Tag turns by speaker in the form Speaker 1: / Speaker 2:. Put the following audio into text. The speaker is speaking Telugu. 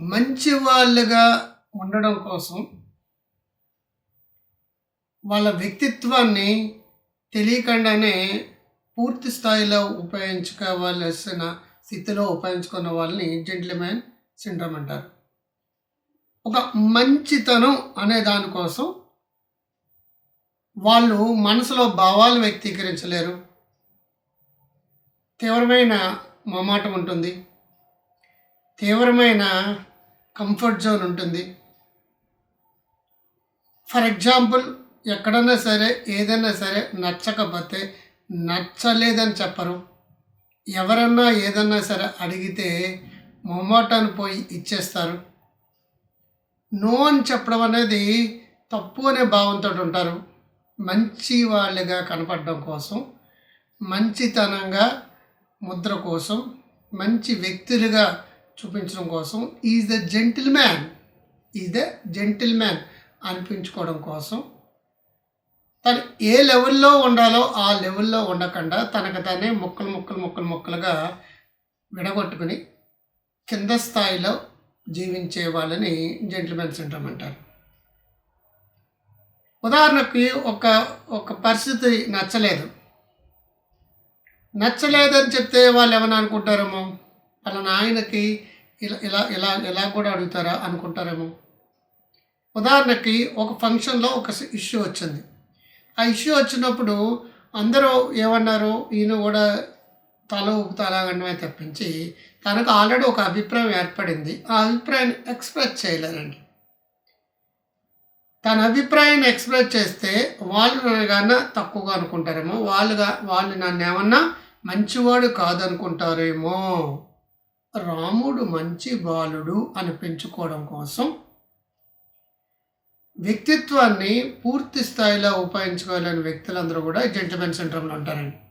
Speaker 1: మంచి వాళ్ళుగా ఉండడం కోసం వాళ్ళ వ్యక్తిత్వాన్ని తెలియకుండానే పూర్తి స్థాయిలో ఉపయోగించుకోవాల్సిన స్థితిలో ఉపయోగించుకున్న వాళ్ళని జెంటిల్‌మ్యాన్ సిండ్రోమ్ అంటారు. ఒక మంచితనం అనే దానికోసం వాళ్ళు మనసులో భావాలు వ్యక్తీకరించలేరు. తీవ్రమైన మొహమాటం ఉంటుంది. తీవ్రమైన కంఫర్ట్ జోన్ ఉంటుంది. ఫర్ ఎగ్జాంపుల్ ఎక్కడన్నా సరే, ఏదైనా సరే నచ్చకపోతే నచ్చలేదని చెప్పరు. ఎవరన్నా ఏదన్నా సరే అడిగితే మొహమాటాన్ని పోయి ఇచ్చేస్తారు. నో అని చెప్పడం అనేది తప్పు అనే భావంతో ఉంటారు. మంచి వాళ్ళుగా కనపడడం కోసం, మంచితనంగా ముద్ర కోసం, మంచి వ్యక్తులుగా చూపించడం కోసం ఈజ్ ద జెంటిల్‌మ్యాన్ అనిపించుకోవడం కోసం తను ఏ లెవెల్‌లో ఉండాలో ఆ లెవెల్‌లో ఉండకుండా తనకు తానే ముక్కలుగా విడగొట్టుకుని కింద స్థాయిలో జీవించే వాళ్ళని జెంటిల్‌మ్యాన్ సిండ్రోమ్ అంటారు. ఉదాహరణకి ఒక పరిస్థితి నచ్చలేదని చెప్తే వాళ్ళు ఏమన్నా అనుకుంటారేమో, పలానా ఆయనకి ఇలా కూడా అడుగుతారా అనుకుంటారేమో. ఉదాహరణకి ఒక ఫంక్షన్‌లో ఒక ఇష్యూ వచ్చింది. ఆ ఇష్యూ వచ్చినప్పుడు అందరూ ఏమన్నారు, ఈయన కూడా తల ఊపుతూ అలాగనడమే తప్పించి తనకు ఆల్రెడీ ఒక అభిప్రాయం ఏర్పడింది. ఆ అభిప్రాయాన్ని ఎక్స్‌ప్రెస్ చేయలేరండి. తన అభిప్రాయాన్ని ఎక్స్‌ప్రెస్ చేస్తే వాళ్ళు నన్ను తక్కువగా అనుకుంటారేమో, వాళ్ళు నన్నేమన్నా మంచివాడు కాదనుకుంటారేమో. రాముడు మంచి బాలుడు అనిపించుకోవడం కోసం వ్యక్తిత్వాన్ని పూర్తి స్థాయిలో ఉపయోగించుకోలేని వ్యక్తులందరూ కూడా జెంటిల్‌మ్యాన్ సిండ్రోమ్‌లో ఉంటారండి.